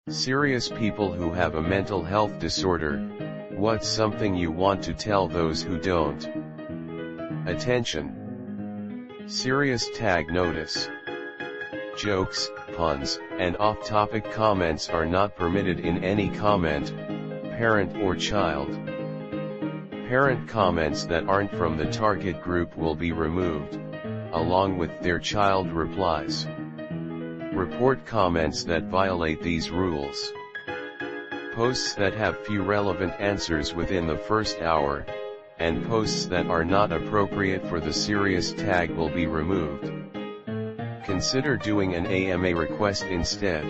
Serious people who have a mental health disorder, what's something you want to tell those who don't? Attention! Serious tag notice. Jokes, puns, and off-topic comments are not permitted in any comment, parent or child. Parent comments that aren't from the target group will be removed, along with their child replies. Report comments that violate these rules. Posts that have few relevant answers within the first hour, and posts that are not appropriate for the serious tag will be removed. Consider doing an AMA request instead.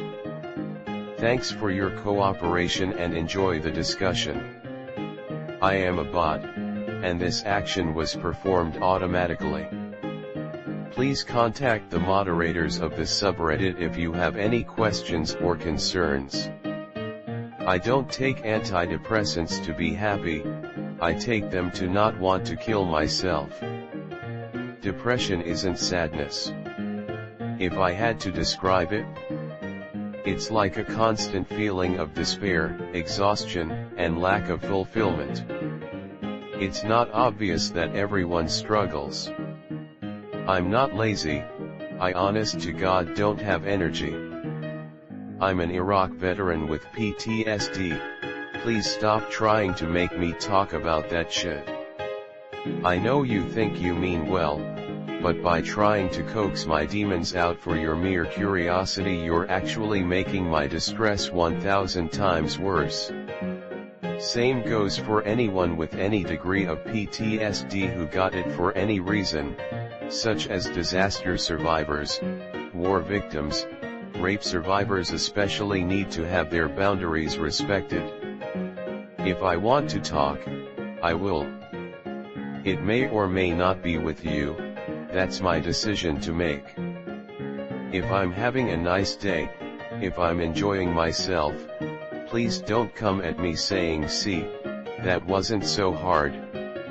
Thanks for your cooperation and enjoy the discussion. I am a bot, and this action was performed automatically. Please contact the moderators of this subreddit if you have any questions or concerns. I don't take antidepressants to be happy, I take them to not want to kill myself. Depression isn't sadness. If I had to describe it, it's like a constant feeling of despair, exhaustion, and lack of fulfillment. It's not obvious that everyone struggles. I'm not lazy, I honest to God don't have energy. I'm an Iraq veteran with PTSD, please stop trying to make me talk about that shit. I know you think you mean well, but by trying to coax my demons out for your mere curiosity you're actually making my distress 1,000 times worse. Same goes for anyone with any degree of PTSD who got it for any reason, such as disaster survivors, war victims, rape survivors especially need to have their boundaries respected. If I want to talk, I will. It may or may not be with you, that's my decision to make. If I'm having a nice day, if I'm enjoying myself, please don't come at me saying see, that wasn't so hard,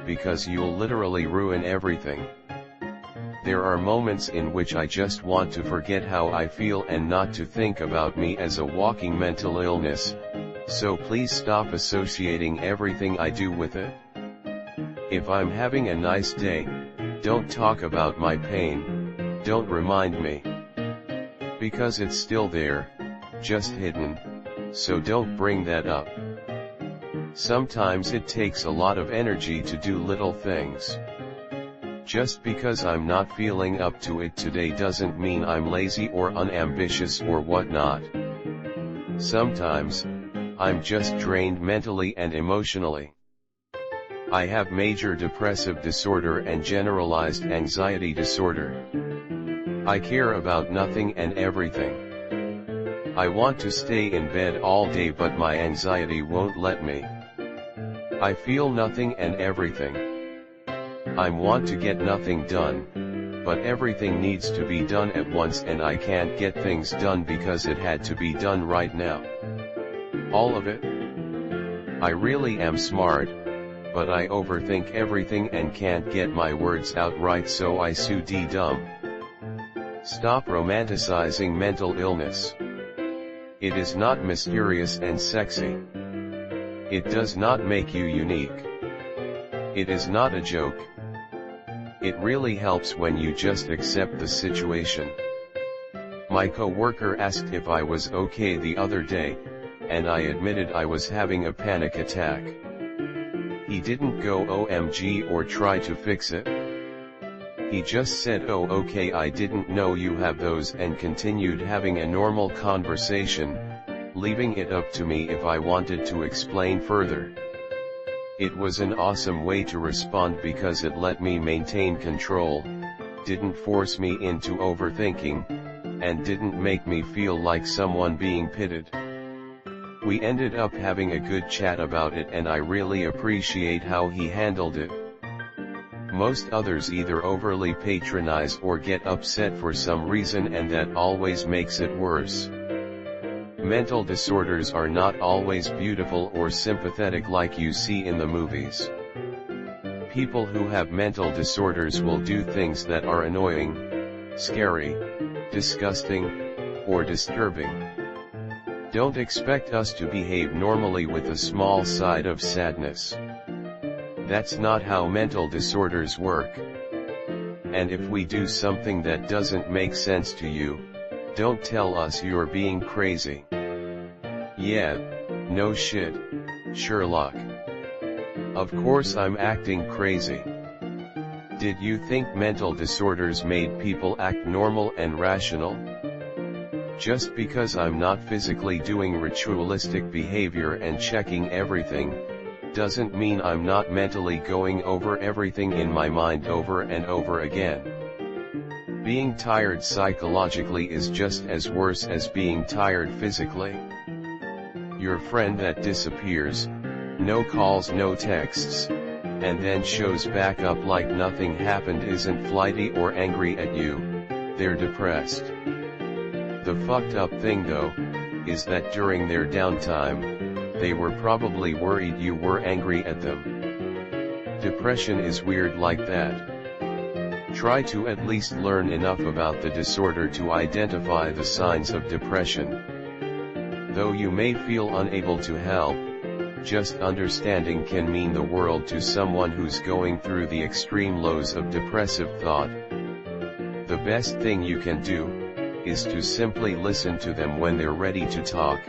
because you'll literally ruin everything. There are moments in which I just want to forget how I feel and not to think about me as a walking mental illness, so please stop associating everything I do with it. If I'm having a nice day, don't talk about my pain, don't remind me. Because it's still there, just hidden, so don't bring that up. Sometimes it takes a lot of energy to do little things. Just because I'm not feeling up to it today doesn't mean I'm lazy or unambitious or whatnot. Sometimes, I'm just drained mentally and emotionally. I have major depressive disorder and generalized anxiety disorder. I care about nothing and everything. I want to stay in bed all day but my anxiety won't let me. I feel nothing and everything. I want to get nothing done, but everything needs to be done at once and I can't get things done because it had to be done right now. All of it. I really am smart, but I overthink everything and can't get my words out right so I sue dumb. Stop romanticizing mental illness. It is not mysterious and sexy. It does not make you unique. It is not a joke. It really helps when you just accept the situation. My coworker asked if I was okay the other day, and I admitted I was having a panic attack. He didn't go OMG or try to fix it. He just said oh okay I didn't know you have those and continued having a normal conversation, leaving it up to me if I wanted to explain further. It was an awesome way to respond because it let me maintain control, didn't force me into overthinking, and didn't make me feel like someone being pitied. We ended up having a good chat about it and I really appreciate how he handled it. Most others either overly patronize or get upset for some reason and that always makes it worse. Mental disorders are not always beautiful or sympathetic like you see in the movies. People who have mental disorders will do things that are annoying, scary, disgusting, or disturbing. Don't expect us to behave normally with a small side of sadness. That's not how mental disorders work. And if we do something that doesn't make sense to you, don't tell us you're being crazy. Yeah, no shit, Sherlock. Of course I'm acting crazy. Did you think mental disorders made people act normal and rational? Just because I'm not physically doing ritualistic behavior and checking everything, doesn't mean I'm not mentally going over everything in my mind over and over again. Being tired psychologically is just as worse as being tired physically. Your friend that disappears, no calls, no texts, and then shows back up like nothing happened isn't flighty or angry at you, they're depressed. The fucked up thing though, is that during their downtime, they were probably worried you were angry at them. Depression is weird like that. Try to at least learn enough about the disorder to identify the signs of depression. Though you may feel unable to help, just understanding can mean the world to someone who's going through the extreme lows of depressive thought. The best thing you can do is to simply listen to them when they're ready to talk.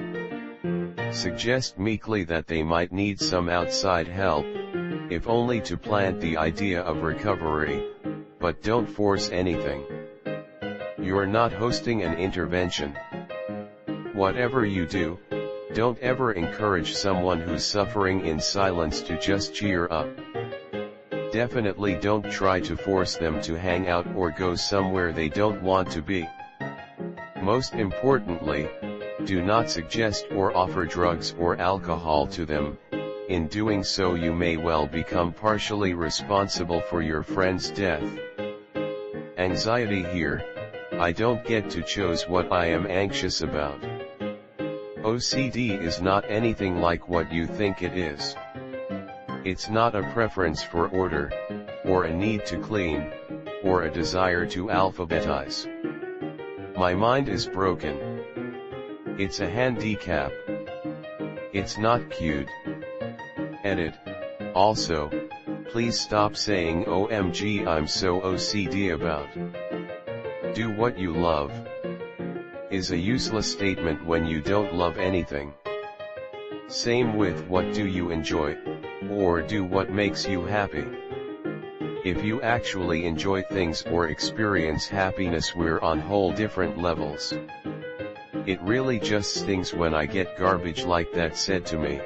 Suggest meekly that they might need some outside help, if only to plant the idea of recovery, but don't force anything. You're not hosting an intervention. Whatever you do, don't ever encourage someone who's suffering in silence to just cheer up. Definitely don't try to force them to hang out or go somewhere they don't want to be. Most importantly, do not suggest or offer drugs or alcohol to them. In doing so you may well become partially responsible for your friend's death. Anxiety here, I don't get to choose what I am anxious about. OCD is not anything like what you think it is. It's not a preference for order, or a need to clean, or a desire to alphabetize. My mind is broken. It's a handicap. It's not cute. Edit. Also, please stop saying OMG I'm so OCD about. Do what you love is a useless statement when you don't love anything. Same with what do you enjoy, or do what makes you happy. If you actually enjoy things or experience happiness, we're on whole different levels. It really just stings when I get garbage like that said to me.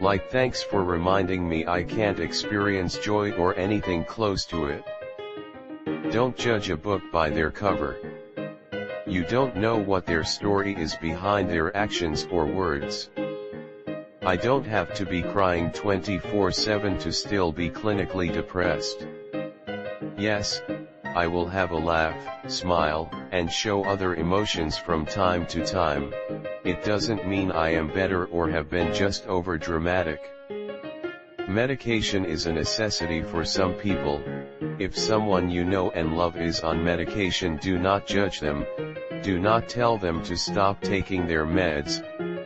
Like thanks for reminding me I can't experience joy or anything close to it. Don't judge a book by their cover. You don't know what their story is behind their actions or words. I don't have to be crying 24/7 to still be clinically depressed. Yes, I will have a laugh, smile, and show other emotions from time to time. It doesn't mean I am better or have been just over dramatic. Medication is a necessity for some people. If someone you know and love is on medication, do not judge them. Do not tell them to stop taking their meds.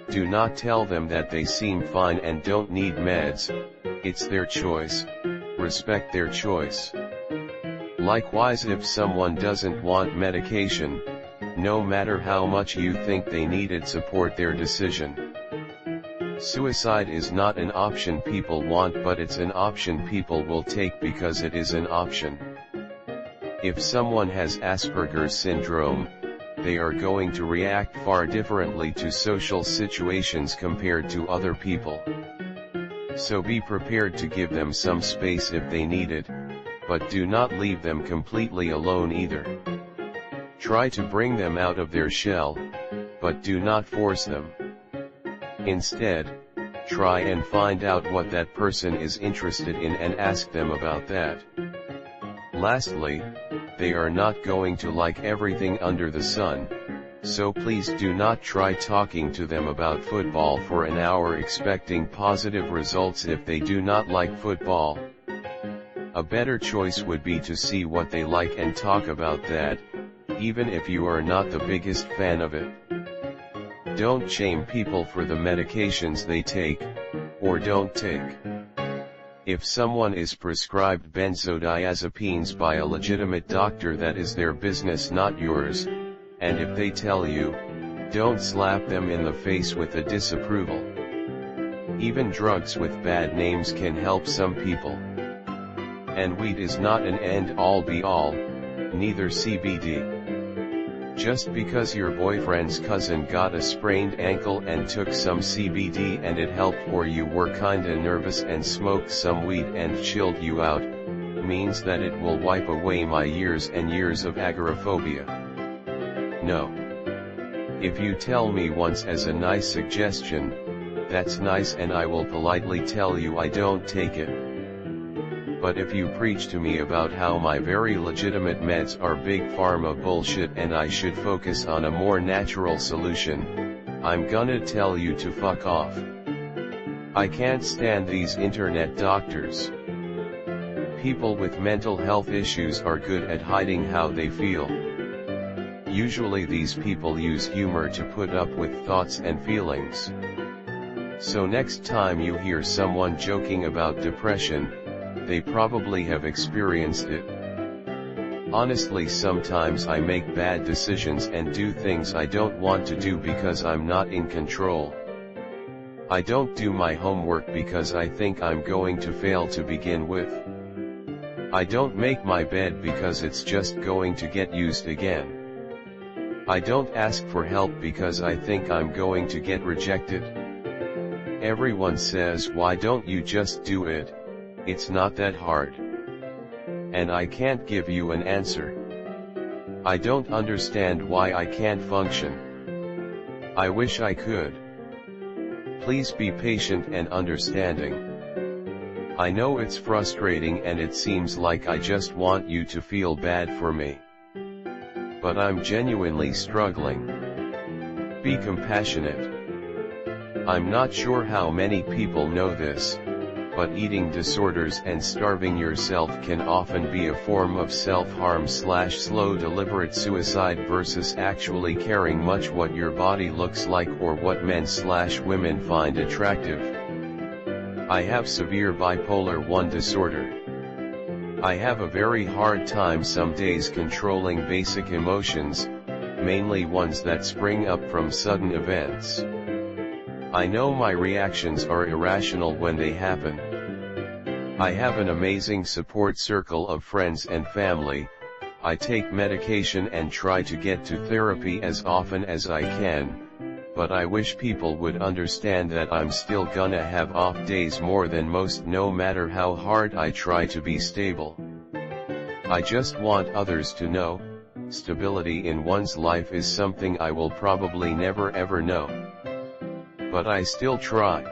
Do not tell them that they seem fine and don't need meds. It's their choice. Respect their choice. Likewise, if someone doesn't want medication, no matter how much you think they need it, support their decision. Suicide is not an option people want, but it's an option people will take because it is an option. If someone has Asperger's syndrome, they are going to react far differently to social situations compared to other people. So be prepared to give them some space if they need it, but do not leave them completely alone either. Try to bring them out of their shell, but do not force them. Instead, try and find out what that person is interested in and ask them about that. Lastly, they are not going to like everything under the sun, so please do not try talking to them about football for an hour expecting positive results if they do not like football. A better choice would be to see what they like and talk about that, even if you are not the biggest fan of it. Don't shame people for the medications they take, or don't take. If someone is prescribed benzodiazepines by a legitimate doctor, that is their business, not yours, and if they tell you, don't slap them in the face with a disapproval. Even drugs with bad names can help some people. And weed is not an end-all be-all, neither CBD. Just because your boyfriend's cousin got a sprained ankle and took some CBD and it helped, or you were kinda nervous and smoked some weed and chilled you out, means that it will wipe away my years and years of agoraphobia. No. If you tell me once as a nice suggestion, that's nice, and I will politely tell you I don't take it. But if you preach to me about how my very legitimate meds are big pharma bullshit and I should focus on a more natural solution, I'm gonna tell you to fuck off. I can't stand these internet doctors. People with mental health issues are good at hiding how they feel. Usually these people use humor to put up with thoughts and feelings. So next time you hear someone joking about depression, they probably have experienced it. Honestly, sometimes I make bad decisions and do things I don't want to do because I'm not in control. I don't do my homework because I think I'm going to fail to begin with. I don't make my bed because it's just going to get used again. I don't ask for help because I think I'm going to get rejected. Everyone says, why don't you just do it? It's not that hard. And I can't give you an answer. I don't understand why I can't function. I wish I could. Please be patient and understanding. I know it's frustrating and it seems like I just want you to feel bad for me. But I'm genuinely struggling. Be compassionate. I'm not sure how many people know this, but eating disorders and starving yourself can often be a form of self-harm / slow deliberate suicide versus actually caring much what your body looks like or what men / women find attractive. I have severe bipolar 1 disorder. I have a very hard time some days controlling basic emotions, mainly ones that spring up from sudden events. I know my reactions are irrational when they happen. I have an amazing support circle of friends and family. I take medication and try to get to therapy as often as I can, but I wish people would understand that I'm still gonna have off days more than most, no matter how hard I try to be stable. I just want others to know, stability in one's life is something I will probably never ever know. But I still try.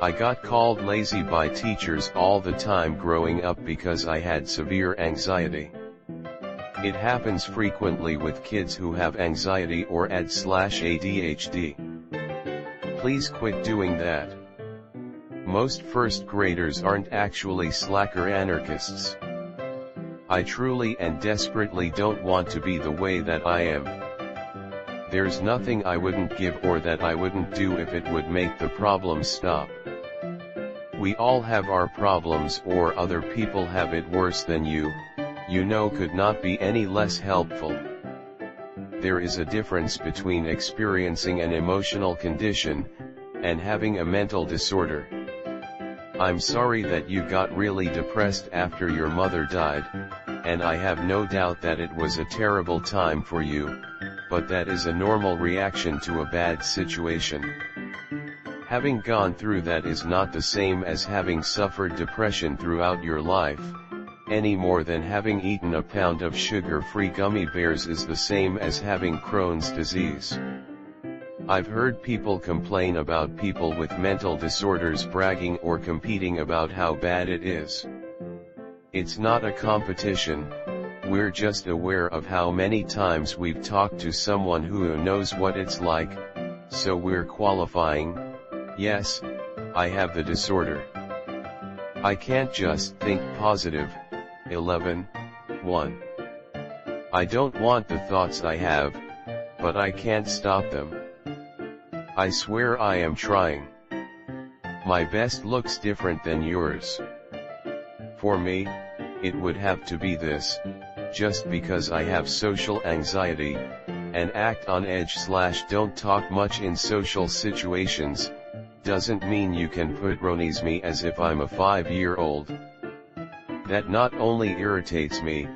I got called lazy by teachers all the time growing up because I had severe anxiety. It happens frequently with kids who have anxiety or ADHD. Please quit doing that. Most first graders aren't actually slacker anarchists. I truly and desperately don't want to be the way that I am. There's nothing I wouldn't give or that I wouldn't do if it would make the problems stop. We all have our problems, or other people have it worse than you know, could not be any less helpful. There is a difference between experiencing an emotional condition and having a mental disorder. I'm sorry that you got really depressed after your mother died, and I have no doubt that it was a terrible time for you, but that is a normal reaction to a bad situation. Having gone through that is not the same as having suffered depression throughout your life, any more than having eaten a pound of sugar-free gummy bears is the same as having Crohn's disease. I've heard people complain about people with mental disorders bragging or competing about how bad it is. It's not a competition, we're just aware of how many times we've talked to someone who knows what it's like, so we're qualifying. Yes, I have the disorder. I can't just think positive. 11:1. I don't want the thoughts I have, but I can't stop them. I swear I am trying. My best looks different than yours. For me, it would have to be this, just because I have social anxiety, and act on edge / don't talk much in social situations, doesn't mean you can patronize me as if I'm a 5-year-old. That not only irritates me,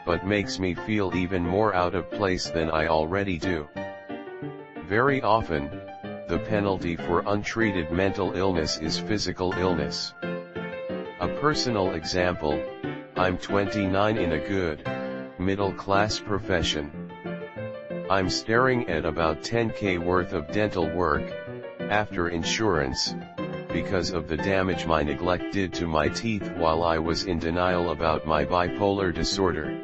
but makes me feel even more out of place than I already do. Very often, the penalty for untreated mental illness is physical illness. A personal example, I'm 29 in a good, middle-class profession. I'm staring at about 10K worth of dental work, after insurance, because of the damage my neglect did to my teeth while I was in denial about my bipolar disorder.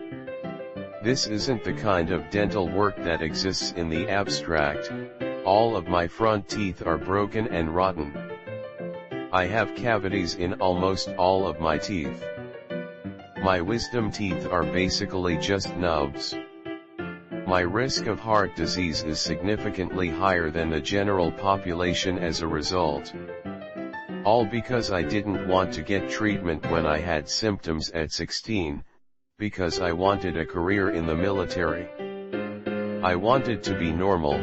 This isn't the kind of dental work that exists in the abstract. All of my front teeth are broken and rotten. I have cavities in almost all of my teeth. My wisdom teeth are basically just nubs. My risk of heart disease is significantly higher than the general population as a result. All because I didn't want to get treatment when I had symptoms at 16, because I wanted a career in the military. I wanted to be normal,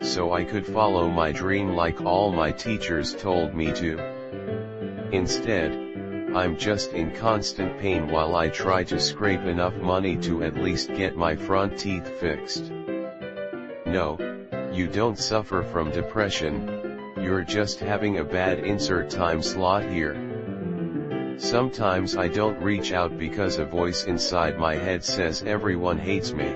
so I could follow my dream like all my teachers told me to. Instead, I'm just in constant pain while I try to scrape enough money to at least get my front teeth fixed. No, you don't suffer from depression, you're just having a bad insert time slot here. Sometimes I don't reach out because a voice inside my head says everyone hates me.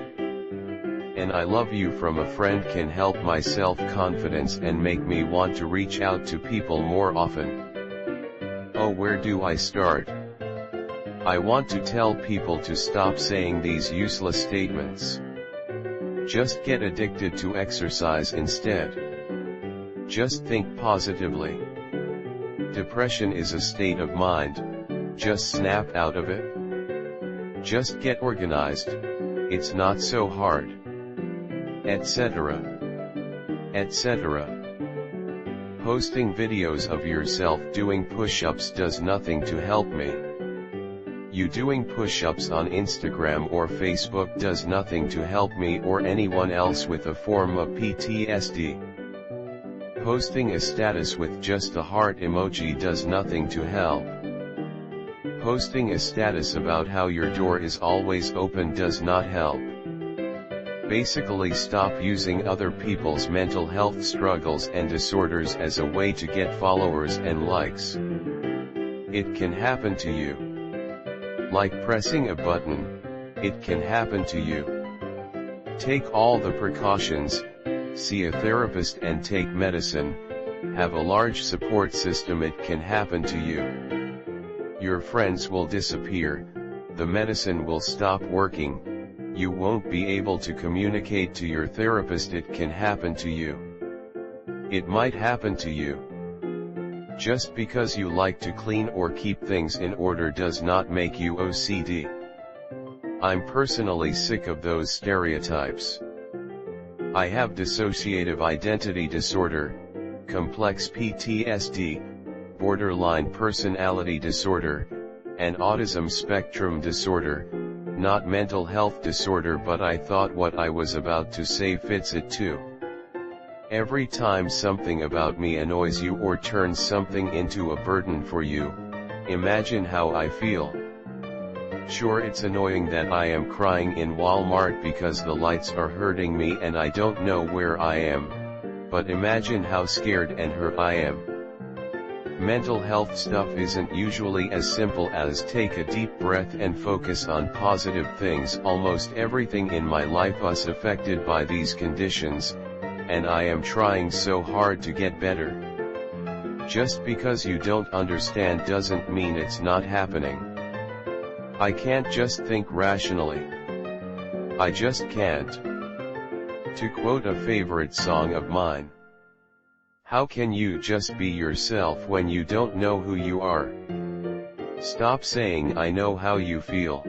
And I love you from a friend can help my self-confidence and make me want to reach out to people more often. Oh, where do I start? I want to tell people to stop saying these useless statements. Just get addicted to exercise instead. Just think positively. Depression is a state of mind, just snap out of it. Just get organized, it's not so hard. Etc. etc. Posting videos of yourself doing push-ups does nothing to help me. You doing push-ups on Instagram or Facebook does nothing to help me or anyone else with a form of PTSD. Posting a status with just a heart emoji does nothing to help. Posting a status about how your door is always open does not help. Basically, stop using other people's mental health struggles and disorders as a way to get followers and likes. It can happen to you. Like pressing a button, it can happen to you. Take all the precautions, see a therapist and take medicine, have a large support system, it can happen to you. Your friends will disappear, the medicine will stop working. You won't be able to communicate to your therapist, it can happen to you. It might happen to you. Just because you like to clean or keep things in order does not make you OCD. I'm personally sick of those stereotypes. I have dissociative identity disorder, complex PTSD, borderline personality disorder, and autism spectrum disorder. Not mental health disorder, but I thought what I was about to say fits it too. Every time something about me annoys you or turns something into a burden for you, imagine how I feel. Sure, it's annoying that I am crying in Walmart because the lights are hurting me and I don't know where I am, but imagine how scared and hurt I am. Mental health stuff isn't usually as simple as take a deep breath and focus on positive things. Almost everything in my life was affected by these conditions, and I am trying so hard to get better. Just because you don't understand doesn't mean it's not happening. I can't just think rationally. I just can't. To quote a favorite song of mine, how can you just be yourself when you don't know who you are? Stop saying I know how you feel.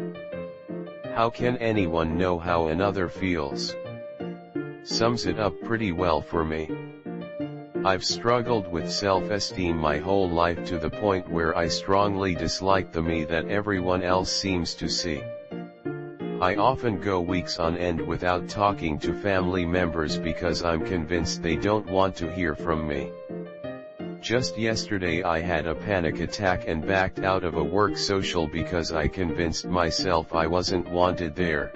How can anyone know how another feels? Sums it up pretty well for me. I've struggled with self-esteem my whole life to the point where I strongly dislike the me that everyone else seems to see. I often go weeks on end without talking to family members because I'm convinced they don't want to hear from me. Just yesterday I had a panic attack and backed out of a work social because I convinced myself I wasn't wanted there.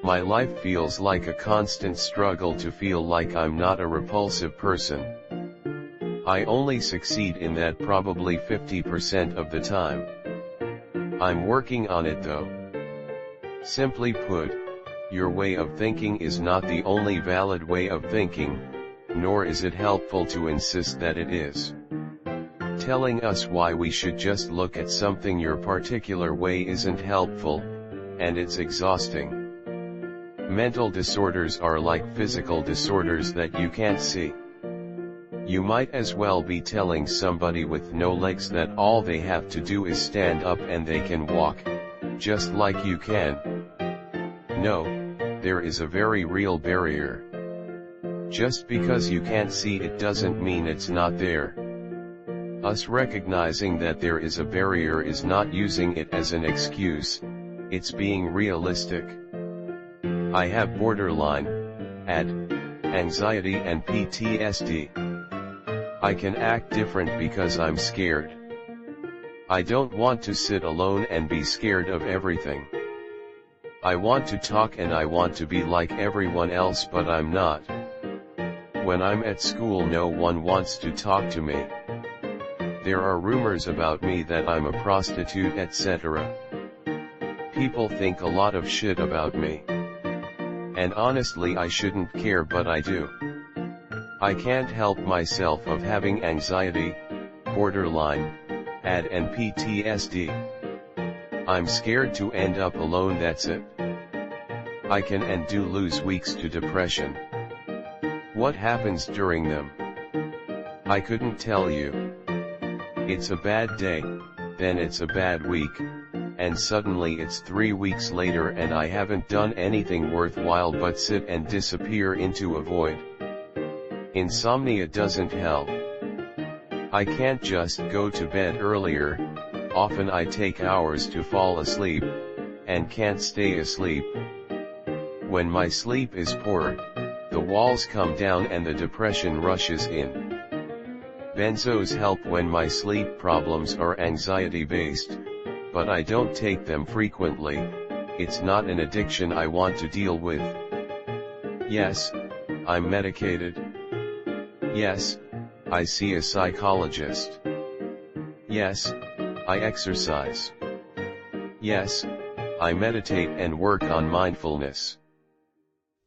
My life feels like a constant struggle to feel like I'm not a repulsive person. I only succeed in that probably 50% of the time. I'm working on it though. Simply put, your way of thinking is not the only valid way of thinking, nor is it helpful to insist that it is. Telling us why we should just look at something your particular way isn't helpful, and it's exhausting. Mental disorders are like physical disorders that you can't see. You might as well be telling somebody with no legs that all they have to do is stand up and they can walk, just like you can. No, there is a very real barrier. Just because you can't see it doesn't mean it's not there. Us recognizing that there is a barrier is not using it as an excuse, it's being realistic. I have borderline, anxiety and PTSD. I can act different because I'm scared. I don't want to sit alone and be scared of everything. I want to talk and I want to be like everyone else, but I'm not. When I'm at school no one wants to talk to me. There are rumors about me that I'm a prostitute, etc. People think a lot of shit about me. And honestly I shouldn't care, but I do. I can't help myself of having anxiety, borderline, AD and PTSD. I'm scared to end up alone, that's it. I can and do lose weeks to depression. What happens during them? I couldn't tell you. It's a bad day, then it's a bad week, and suddenly it's 3 weeks later and I haven't done anything worthwhile but sit and disappear into a void. Insomnia doesn't help. I can't just go to bed earlier, often I take hours to fall asleep, and can't stay asleep. When my sleep is poor, the walls come down and the depression rushes in. Benzos help when my sleep problems are anxiety-based, but I don't take them frequently. It's not an addiction I want to deal with. Yes, I'm medicated. Yes, I see a psychologist. Yes, I exercise. Yes, I meditate and work on mindfulness.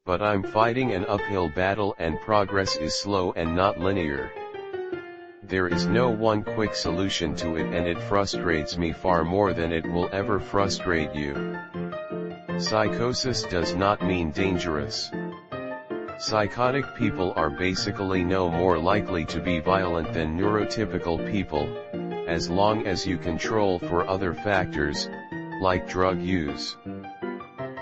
But I'm fighting an uphill battle and progress is slow and not linear. There is no one quick solution to it and it frustrates me far more than it will ever frustrate you. Psychosis does not mean dangerous. Psychotic people are basically no more likely to be violent than neurotypical people, as long as you control for other factors, like drug use.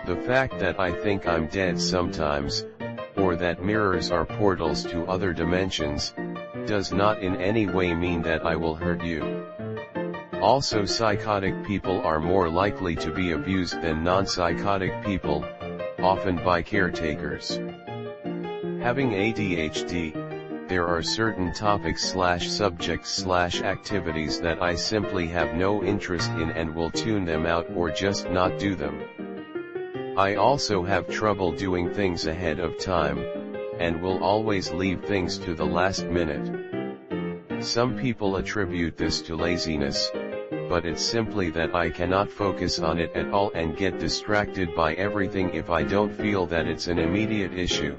The fact that I think I'm dead sometimes, or that mirrors are portals to other dimensions, does not in any way mean that I will hurt you. Also, psychotic people are more likely to be abused than non-psychotic people, often by caretakers. Having ADHD, there are certain topics/subjects/activities that I simply have no interest in and will tune them out or just not do them. I also have trouble doing things ahead of time, and will always leave things to the last minute. Some people attribute this to laziness, but it's simply that I cannot focus on it at all and get distracted by everything if I don't feel that it's an immediate issue.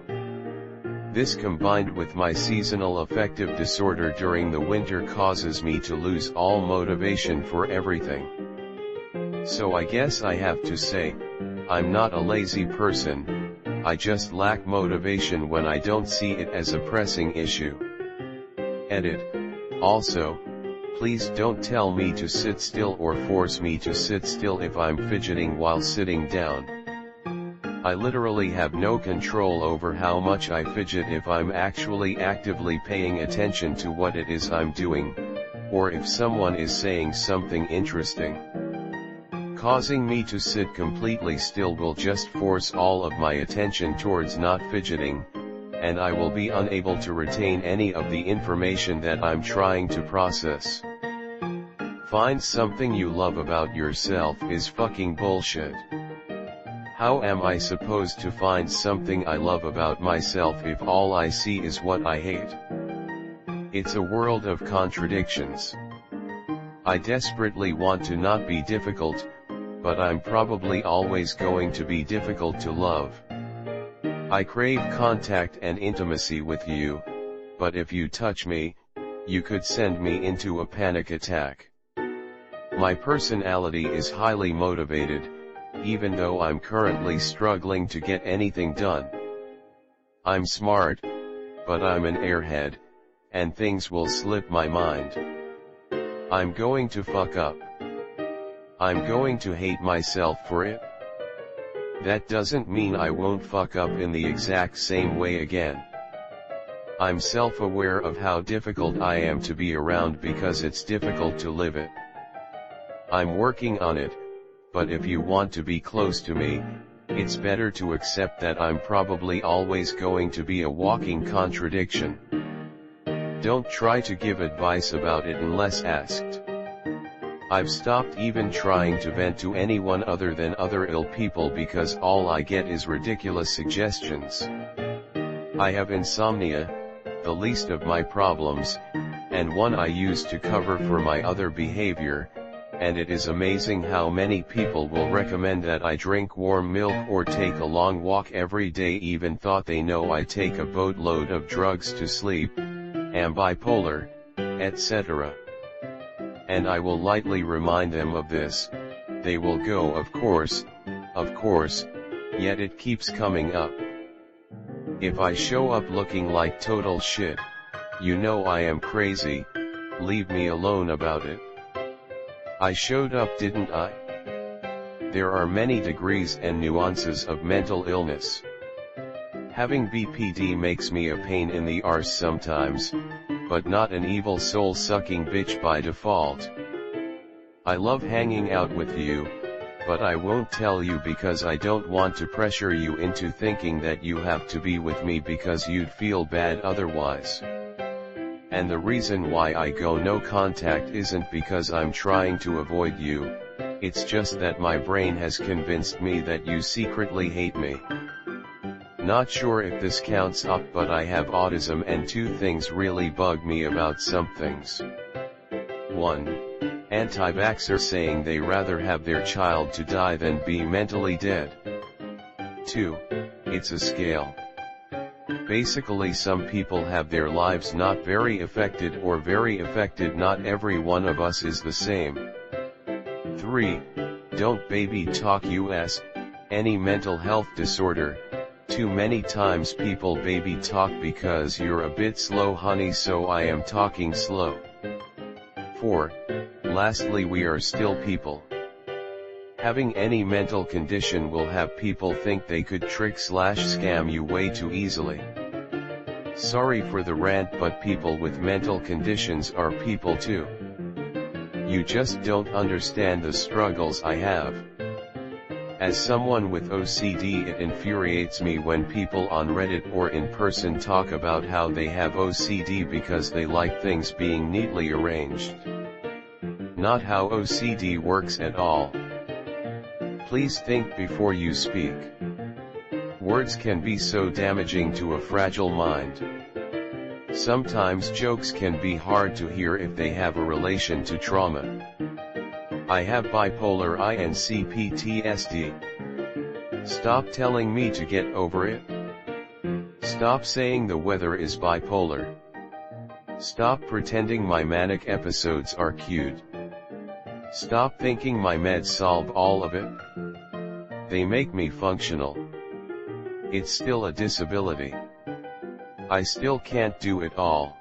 This combined with my seasonal affective disorder during the winter causes me to lose all motivation for everything. So I guess I have to say, I'm not a lazy person, I just lack motivation when I don't see it as a pressing issue. Edit. Also, please don't tell me to sit still or force me to sit still if I'm fidgeting while sitting down. I literally have no control over how much I fidget if I'm actually actively paying attention to what it is I'm doing, or if someone is saying something interesting. Causing me to sit completely still will just force all of my attention towards not fidgeting, and I will be unable to retain any of the information that I'm trying to process. Find something you love about yourself is fucking bullshit. How am I supposed to find something I love about myself if all I see is what I hate? It's a world of contradictions. I desperately want to not be difficult, but I'm probably always going to be difficult to love. I crave contact and intimacy with you, but if you touch me, you could send me into a panic attack. My personality is highly motivated, even though I'm currently struggling to get anything done. I'm smart, but I'm an airhead, and things will slip my mind. I'm going to fuck up. I'm going to hate myself for it. That doesn't mean I won't fuck up in the exact same way again. I'm self-aware of how difficult I am to be around because it's difficult to live it. I'm working on it, but if you want to be close to me, it's better to accept that I'm probably always going to be a walking contradiction. Don't try to give advice about it unless asked. I've stopped even trying to vent to anyone other than other ill people because all I get is ridiculous suggestions. I have insomnia, the least of my problems, and one I use to cover for my other behavior, and it is amazing how many people will recommend that I drink warm milk or take a long walk every day, even thought they know I take a boatload of drugs to sleep, am bipolar, etc. And I will lightly remind them of this, they will go of course, yet it keeps coming up. If I show up looking like total shit, you know I am crazy, leave me alone about it. I showed up, didn't I? There are many degrees and nuances of mental illness. Having BPD makes me a pain in the arse sometimes, but not an evil soul-sucking bitch by default. I love hanging out with you, but I won't tell you because I don't want to pressure you into thinking that you have to be with me because you'd feel bad otherwise. And the reason why I go no contact isn't because I'm trying to avoid you, it's just that my brain has convinced me that you secretly hate me. Not sure if this counts up, but I have autism and two things really bug me about some things. 1. Anti-vaxxer saying they rather have their child to die than be mentally dead. 2. It's a scale. Basically, some people have their lives not very affected or very affected. Not every one of us is the same. 3. Don't baby talk us, any mental health disorder. Too many times people baby talk because you're a bit slow honey, so I am talking slow. 4. Lastly, we are still people. Having any mental condition will have people think they could trick/scam you way too easily. Sorry for the rant, but people with mental conditions are people too. You just don't understand the struggles I have. As someone with OCD, it infuriates me when people on Reddit or in person talk about how they have OCD because they like things being neatly arranged. Not how OCD works at all. Please think before you speak. Words can be so damaging to a fragile mind. Sometimes jokes can be hard to hear if they have a relation to trauma. I have bipolar I and PTSD. Stop telling me to get over it. Stop saying the weather is bipolar. Stop pretending my manic episodes are cute. Stop thinking my meds solve all of it. They make me functional. It's still a disability. I still can't do it all.